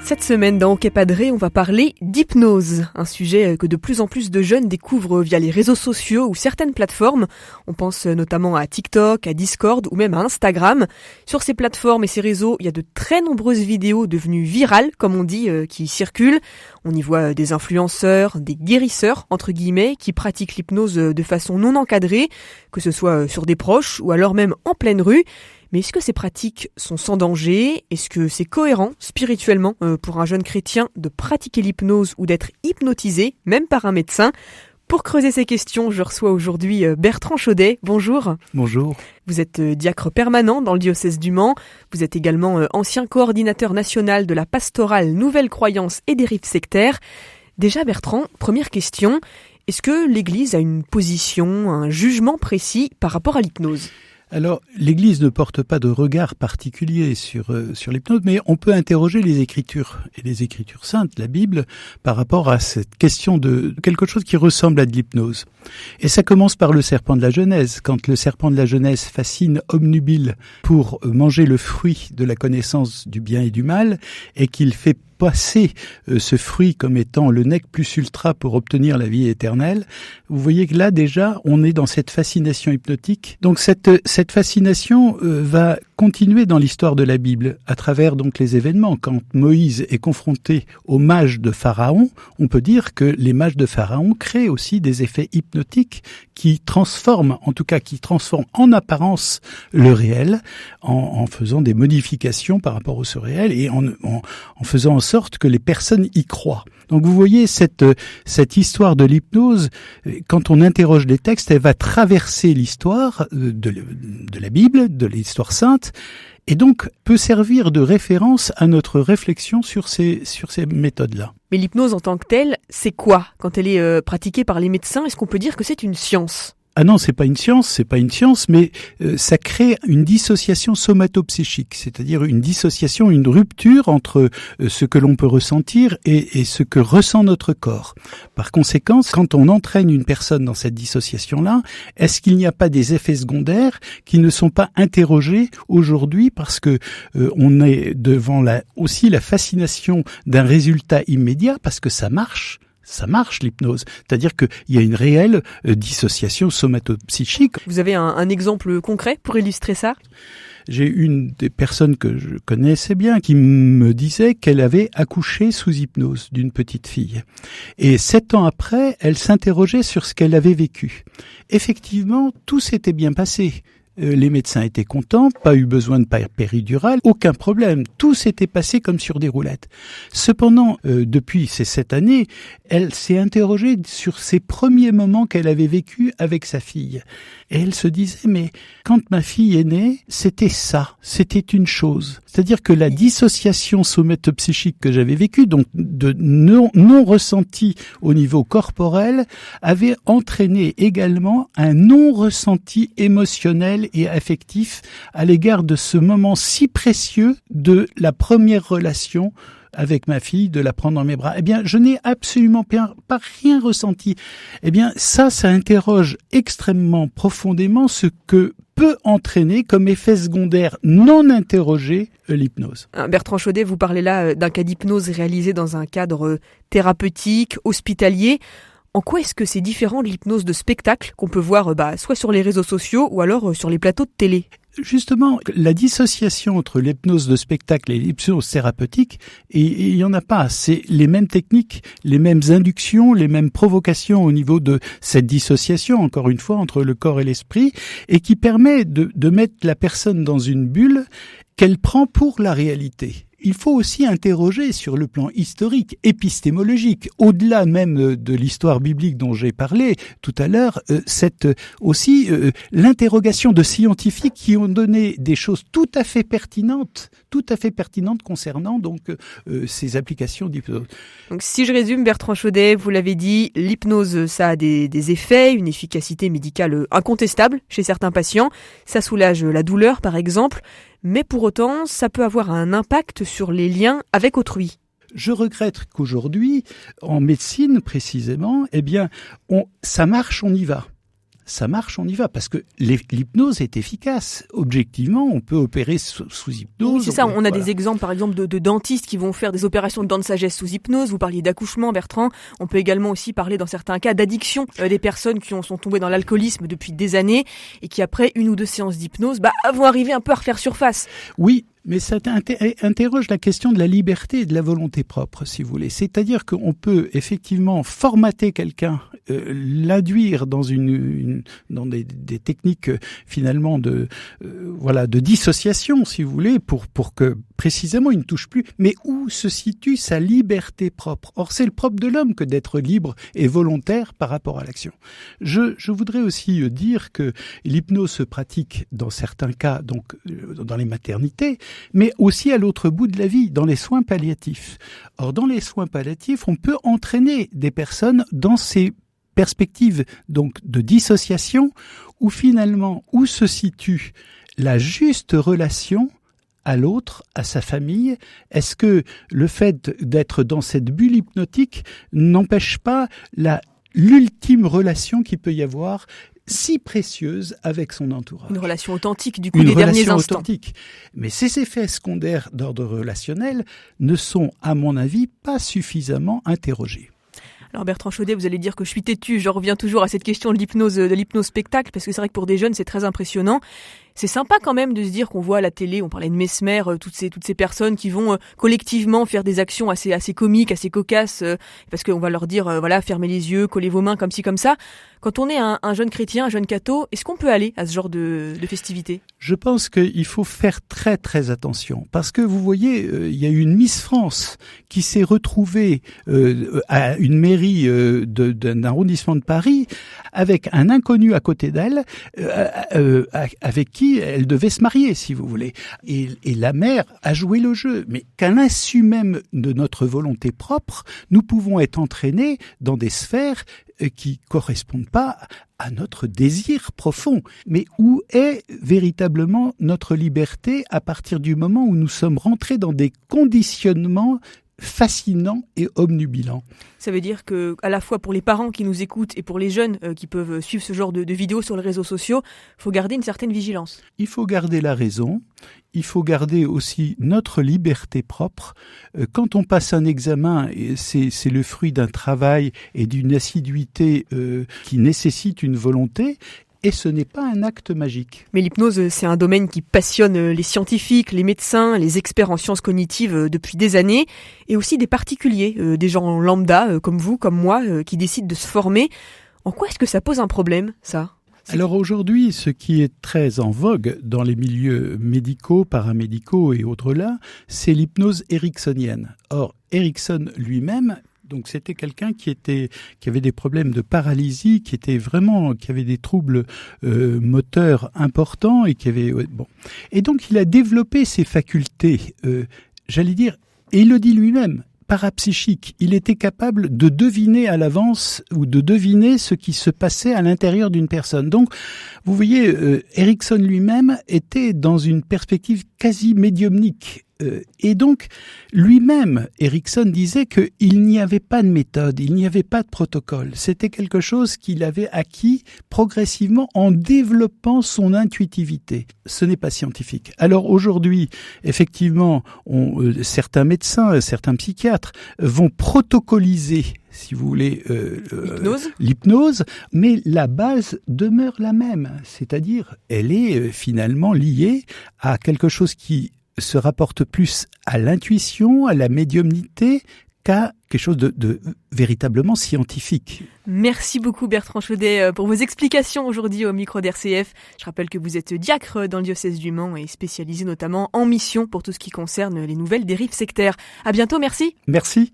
Cette semaine, dans Ok Padré, on va parler d'hypnose, un sujet que de plus en plus de jeunes découvrent via les réseaux sociaux ou certaines plateformes. On pense notamment à TikTok, à Discord ou même à Instagram. Sur ces plateformes et ces réseaux, il y a de très nombreuses vidéos devenues virales, comme on dit, qui circulent. On y voit des influenceurs, des guérisseurs, entre guillemets, qui pratiquent l'hypnose de façon non encadrée, que ce soit sur des proches ou alors même en pleine rue. Mais est-ce que ces pratiques sont sans danger ? Est-ce que c'est cohérent spirituellement pour un jeune chrétien de pratiquer l'hypnose ou d'être hypnotisé, même par un médecin ? Pour creuser ces questions, je reçois aujourd'hui Bertrand Chaudet. Bonjour. Bonjour. Vous êtes diacre permanent dans le diocèse du Mans. Vous êtes également ancien coordinateur national de la pastorale Nouvelles Croyances et Dérives sectaires. Déjà Bertrand, première question, est-ce que l'Église a une position, un jugement précis par rapport à l'hypnose ? Alors, l'Église ne porte pas de regard particulier sur l'hypnose, mais on peut interroger les Écritures, et les Écritures saintes, la Bible, par rapport à cette question de quelque chose qui ressemble à de l'hypnose. Et ça commence par le serpent de la Genèse. Quand le serpent de la Genèse fascine obnubile pour manger le fruit de la connaissance du bien et du mal, et qu'il fait passer ce fruit comme étant le nec plus ultra pour obtenir la vie éternelle, vous voyez que là déjà on est dans cette fascination hypnotique. Donc cette fascination va continuer dans l'histoire de la Bible à travers donc les événements. Quand Moïse est confronté aux mages de Pharaon, on peut dire que les mages de Pharaon créent aussi des effets hypnotiques qui transforment en apparence le réel en faisant des modifications par rapport au surréel et en faisant en sorte que les personnes y croient. Donc vous voyez cette histoire de l'hypnose, quand on interroge les textes, elle va traverser l'histoire de la Bible, de l'histoire sainte, et donc peut servir de référence à notre réflexion sur ces méthodes-là. Mais l'hypnose en tant que telle, c'est quoi ? Quand elle est pratiquée par les médecins, est-ce qu'on peut dire que c'est une science ? Ah non, c'est pas une science, mais ça crée une dissociation somatopsychique, c'est-à-dire une dissociation, une rupture entre ce que l'on peut ressentir et ce que ressent notre corps. Par conséquent, quand on entraîne une personne dans cette dissociation-là, est-ce qu'il n'y a pas des effets secondaires qui ne sont pas interrogés aujourd'hui parce que on est devant aussi la fascination d'un résultat immédiat parce que ça marche. Ça marche l'hypnose, c'est-à-dire qu'il y a une réelle dissociation somatopsychique. Vous avez un exemple concret pour illustrer ça ? J'ai une des personnes que je connaissais bien qui me disait qu'elle avait accouché sous hypnose d'une petite fille. Et 7 ans après, elle s'interrogeait sur ce qu'elle avait vécu. Effectivement, tout s'était bien passé. Les médecins étaient contents, pas eu besoin de péridurale, aucun problème. Tout s'était passé comme sur des roulettes. Cependant, depuis ces 7 années, elle s'est interrogée sur ces premiers moments qu'elle avait vécus avec sa fille. Et elle se disait, mais quand ma fille est née, c'était une chose. C'est-à-dire que la dissociation somatopsychique que j'avais vécue, donc de non ressenti au niveau corporel, avait entraîné également un non ressenti émotionnel et affectif à l'égard de ce moment si précieux de la première relation avec ma fille, de la prendre dans mes bras. Eh bien, je n'ai absolument pas rien ressenti. Eh bien, ça interroge extrêmement profondément ce que peut entraîner comme effet secondaire non interrogé l'hypnose. Bertrand Chaudet, vous parlez là d'un cas d'hypnose réalisé dans un cadre thérapeutique, hospitalier. En quoi est-ce que c'est différent de l'hypnose de spectacle qu'on peut voir soit sur les réseaux sociaux ou alors sur les plateaux de télé ? Justement, la dissociation entre l'hypnose de spectacle et l'hypnose thérapeutique, et il y en a pas. C'est les mêmes techniques, les mêmes inductions, les mêmes provocations au niveau de cette dissociation, encore une fois, entre le corps et l'esprit, et qui permet de mettre la personne dans une bulle qu'elle prend pour la réalité. Il faut aussi interroger sur le plan historique, épistémologique, au-delà même de l'histoire biblique dont j'ai parlé tout à l'heure, l'interrogation de scientifiques qui ont donné des choses tout à fait pertinentes concernant donc ces applications d'hypnose. Donc si je résume, Bertrand Chaudet, vous l'avez dit, l'hypnose, ça a des effets, une efficacité médicale incontestable chez certains patients, ça soulage la douleur par exemple, mais pour autant, ça peut avoir un impact sur les liens avec autrui. Je regrette qu'aujourd'hui, en médecine précisément, ça marche, on y va. ça marche, on y va. Parce que l'hypnose est efficace. Objectivement, on peut opérer sous hypnose. Oui, c'est ça. On a des exemples, par exemple, de dentistes qui vont faire des opérations de dents de sagesse sous hypnose. Vous parliez d'accouchement, Bertrand. On peut également aussi parler, dans certains cas, d'addiction. Des personnes qui sont tombées dans l'alcoolisme depuis des années et qui, après 1 ou 2 séances d'hypnose, vont arriver un peu à refaire surface. Oui. Mais ça interroge la question de la liberté et de la volonté propre, si vous voulez. C'est-à-dire qu'on peut effectivement formater quelqu'un, l'induire dans dans des techniques finalement de dissociation, si vous voulez, pour que précisément il ne touche plus. Mais où se situe sa liberté propre? Or, c'est le propre de l'homme que d'être libre et volontaire par rapport à l'action. Je voudrais aussi dire que l'hypnose se pratique dans certains cas, donc dans les maternités, mais aussi à l'autre bout de la vie, dans les soins palliatifs. Or, dans les soins palliatifs, on peut entraîner des personnes dans ces perspectives donc de dissociation, où finalement, où se situe la juste relation à l'autre, à sa famille? Est-ce que le fait d'être dans cette bulle hypnotique n'empêche pas l'ultime relation qu'il peut y avoir, si précieuse, avec son entourage? Une relation authentique, du coup, des derniers instants. Authentique. Mais ces effets secondaires d'ordre relationnel ne sont, à mon avis, pas suffisamment interrogés. Alors Bertrand Chaudet, vous allez dire que je suis têtu, je reviens toujours à cette question de l'hypnose spectacle, parce que c'est vrai que pour des jeunes, c'est très impressionnant. C'est sympa quand même de se dire qu'on voit à la télé, on parlait de Mesmer, toutes ces personnes qui vont collectivement faire des actions assez comiques, assez cocasses, parce qu'on va leur dire, fermez les yeux, collez vos mains comme ci, comme ça. Quand on est un jeune chrétien, un jeune catho, est-ce qu'on peut aller à ce genre de festivités? Je pense qu'il faut faire très très attention, parce que vous voyez, il y a eu une Miss France qui s'est retrouvée à une mairie d'un arrondissement de Paris avec un inconnu à côté d'elle, avec qui elle devait se marier, si vous voulez. Et la mère a joué le jeu. Mais qu'à l'insu même de notre volonté propre, nous pouvons être entraînés dans des sphères qui correspondent pas à notre désir profond. Mais où est véritablement notre liberté à partir du moment où nous sommes rentrés dans des conditionnements fascinant et obnubilant. Ça veut dire que, à la fois pour les parents qui nous écoutent et pour les jeunes qui peuvent suivre ce genre de vidéos sur les réseaux sociaux, il faut garder une certaine vigilance. Il faut garder la raison, il faut garder aussi notre liberté propre. Quand on passe un examen, c'est le fruit d'un travail et d'une assiduité qui nécessite une volonté. Et ce n'est pas un acte magique. Mais l'hypnose, c'est un domaine qui passionne les scientifiques, les médecins, les experts en sciences cognitives depuis des années, et aussi des particuliers, des gens lambda, comme vous, comme moi, qui décident de se former. En quoi est-ce que ça pose un problème, ça ? Alors aujourd'hui, ce qui est très en vogue dans les milieux médicaux, paramédicaux et autres là, c'est l'hypnose ericksonienne. Or, Erickson lui-même, donc c'était quelqu'un qui avait des problèmes de paralysie, qui avait des troubles moteurs importants et Et donc il a développé ses facultés, j'allais dire, et il le dit lui-même, parapsychique. Il était capable de deviner à l'avance ou de deviner ce qui se passait à l'intérieur d'une personne. Donc, vous voyez, Erickson lui-même était dans une perspective quasi médiumnique. Et donc, lui-même, Erickson disait qu'il n'y avait pas de méthode, il n'y avait pas de protocole. C'était quelque chose qu'il avait acquis progressivement en développant son intuitivité. Ce n'est pas scientifique. Alors aujourd'hui, effectivement, certains médecins, certains psychiatres vont protocoliser, si vous voulez, l'hypnose, mais la base demeure la même. C'est-à-dire, elle est finalement liée à quelque chose qui se rapporte plus à l'intuition, à la médiumnité, qu'à quelque chose de véritablement scientifique. Merci beaucoup Bertrand Chaudet pour vos explications aujourd'hui au micro d'RCF. Je rappelle que vous êtes diacre dans le diocèse du Mans et spécialisé notamment en mission pour tout ce qui concerne les nouvelles dérives sectaires. À bientôt, merci. Merci.